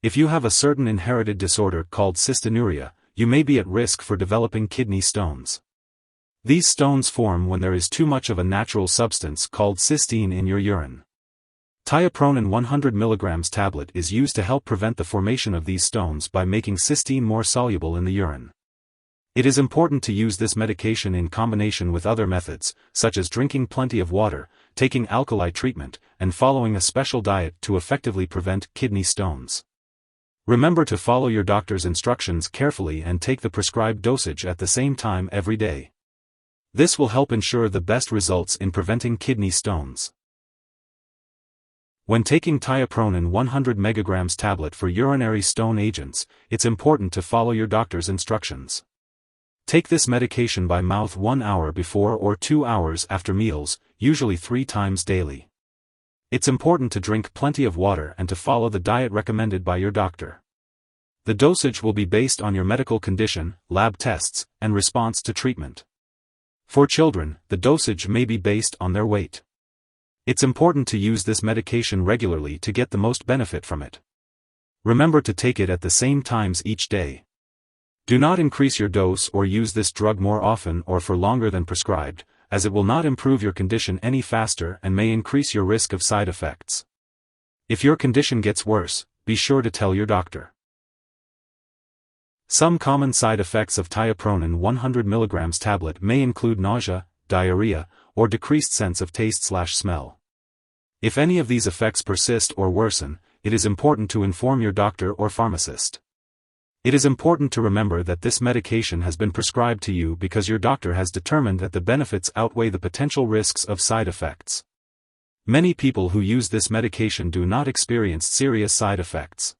If you have a certain inherited disorder called cystinuria, you may be at risk for developing kidney stones. These stones form when there is too much of a natural substance called cystine in your urine. Tiopronin 100 mg tablet is used to help prevent the formation of these stones by making cystine more soluble in the urine. It is important to use this medication in combination with other methods, such as drinking plenty of water, taking alkali treatment, and following a special diet to effectively prevent kidney stones. Remember to follow your doctor's instructions carefully and take the prescribed dosage at the same time every day. This will help ensure the best results in preventing kidney stones. When taking Tiopronin 100 mg tablet for urinary stone agents, it's important to follow your doctor's instructions. Take this medication by mouth 1 hour before or 2 hours after meals, usually 3 times daily. It's important to drink plenty of water and to follow the diet recommended by your doctor. The dosage will be based on your medical condition, lab tests, and response to treatment. For children, the dosage may be based on their weight. It's important to use this medication regularly to get the most benefit from it. Remember to take it at the same times each day. Do not increase your dose or use this drug more often or for longer than prescribed, as it will not improve your condition any faster and may increase your risk of side effects. If your condition gets worse, be sure to tell your doctor. Some common side effects of Tiopronin 100 mg tablet may include nausea, diarrhea, or decreased sense of taste/smell. If any of these effects persist or worsen, it is important to inform your doctor or pharmacist. It is important to remember that this medication has been prescribed to you because your doctor has determined that the benefits outweigh the potential risks of side effects. Many people who use this medication do not experience serious side effects.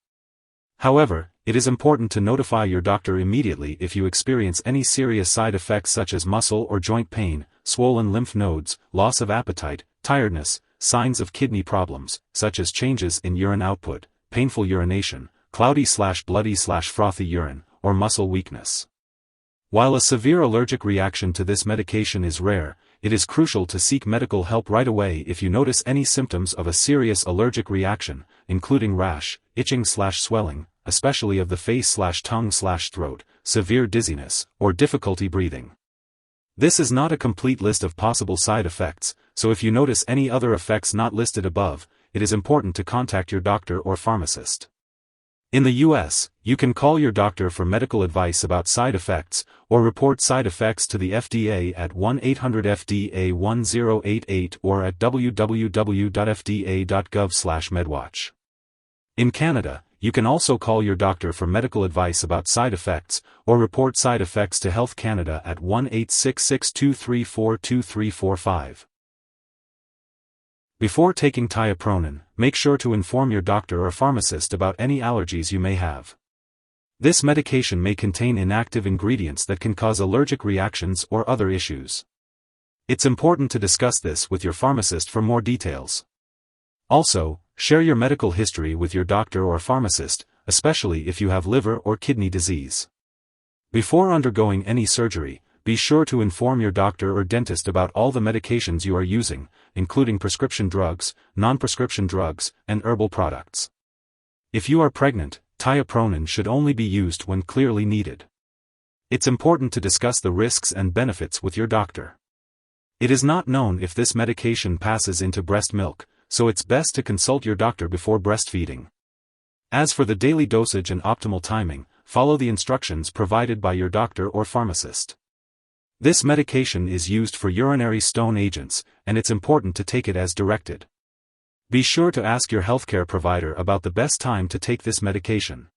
However, it is important to notify your doctor immediately if you experience any serious side effects such as muscle or joint pain, swollen lymph nodes, loss of appetite, tiredness, signs of kidney problems, such as changes in urine output, painful urination, cloudy/bloody/frothy urine, or muscle weakness. While a severe allergic reaction to this medication is rare, it is crucial to seek medical help right away if you notice any symptoms of a serious allergic reaction, including rash, itching/swelling, especially of the face/tongue/throat, severe dizziness, or difficulty breathing. This is not a complete list of possible side effects, so if you notice any other effects not listed above, it is important to contact your doctor or pharmacist. In the US, you can call your doctor for medical advice about side effects, or report side effects to the FDA at 1-800-FDA-1088 or at www.fda.gov/medwatch. In Canada, you can also call your doctor for medical advice about side effects, or report side effects to Health Canada at 1-866-234-2345. Before taking Tiopronin, make sure to inform your doctor or pharmacist about any allergies you may have. This medication may contain inactive ingredients that can cause allergic reactions or other issues. It's important to discuss this with your pharmacist for more details. Also, share your medical history with your doctor or pharmacist, especially if you have liver or kidney disease. Before undergoing any surgery, be sure to inform your doctor or dentist about all the medications you are using, including prescription drugs, non-prescription drugs, and herbal products. If you are pregnant, Tiopronin should only be used when clearly needed. It's important to discuss the risks and benefits with your doctor. It is not known if this medication passes into breast milk, so it's best to consult your doctor before breastfeeding. As for the daily dosage and optimal timing, follow the instructions provided by your doctor or pharmacist. This medication is used for urinary stone agents, and it's important to take it as directed. Be sure to ask your healthcare provider about the best time to take this medication.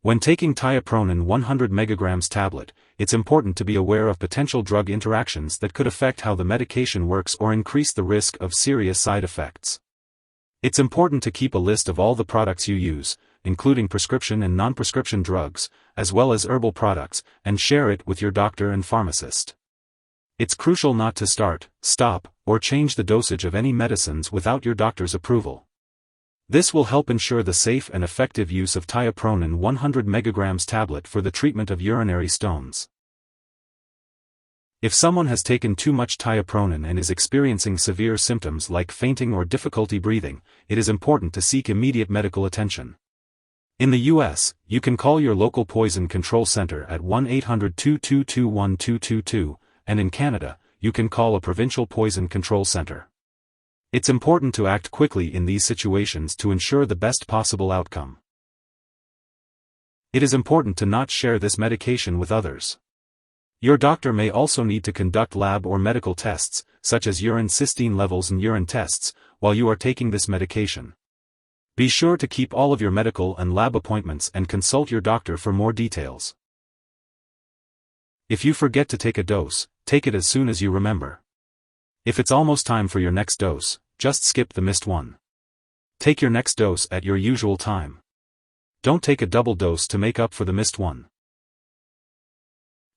When taking Tiopronin 100 mg tablet, it's important to be aware of potential drug interactions that could affect how the medication works or increase the risk of serious side effects. It's important to keep a list of all the products you use, including prescription and non-prescription drugs, as well as herbal products, and share it with your doctor and pharmacist. It's crucial not to start, stop, or change the dosage of any medicines without your doctor's approval. This will help ensure the safe and effective use of Tiopronin 100 mg tablet for the treatment of urinary stones. If someone has taken too much tiopronin and is experiencing severe symptoms like fainting or difficulty breathing, it is important to seek immediate medical attention. In the U.S., you can call your local poison control center at 1-800-222-1222, and in Canada, you can call a provincial poison control center. It's important to act quickly in these situations to ensure the best possible outcome. It is important to not share this medication with others. Your doctor may also need to conduct lab or medical tests, such as urine cystine levels and urine tests, while you are taking this medication. Be sure to keep all of your medical and lab appointments and consult your doctor for more details. If you forget to take a dose, take it as soon as you remember. If it's almost time for your next dose, just skip the missed one. Take your next dose at your usual time. Don't take a double dose to make up for the missed one.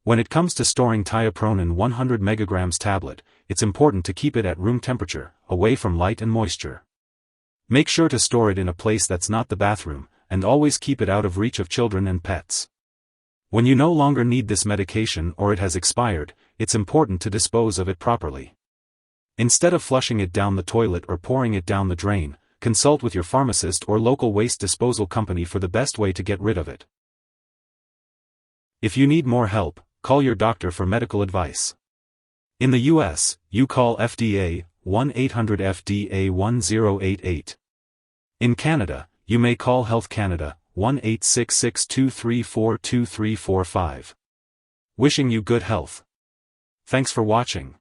When it comes to storing tiopronin 100 mg tablet, it's important to keep it at room temperature, away from light and moisture. Make sure to store it in a place that's not the bathroom, and always keep it out of reach of children and pets. When you no longer need this medication or it has expired, it's important to dispose of it properly. Instead of flushing it down the toilet or pouring it down the drain, consult with your pharmacist or local waste disposal company for the best way to get rid of it. If you need more help, call your doctor for medical advice. In the U.S., you call FDA, 1-800-FDA-1088. In Canada, you may call Health Canada, 1-866-234-2345. Wishing you good health. Thanks for watching.